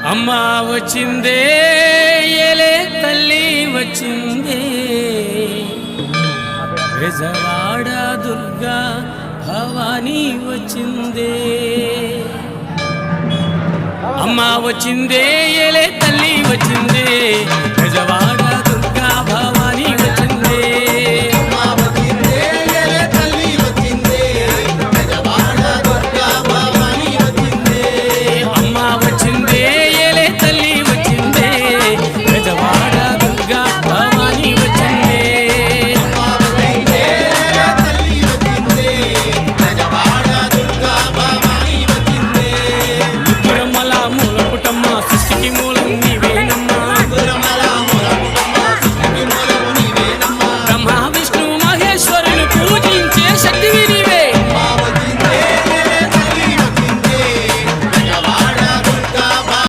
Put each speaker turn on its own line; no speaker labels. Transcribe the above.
అమ్మ వచ్చిందే ఏలే తల్లి వచ్చిందే బెజవాడ దుర్గా భవానీ వచ్చిందే అమ్మ వచ్చిందే ఏలే తల్లి వచ్చిందే బెజవాడ దుర్గా భవానీ వచ్చిందే మూల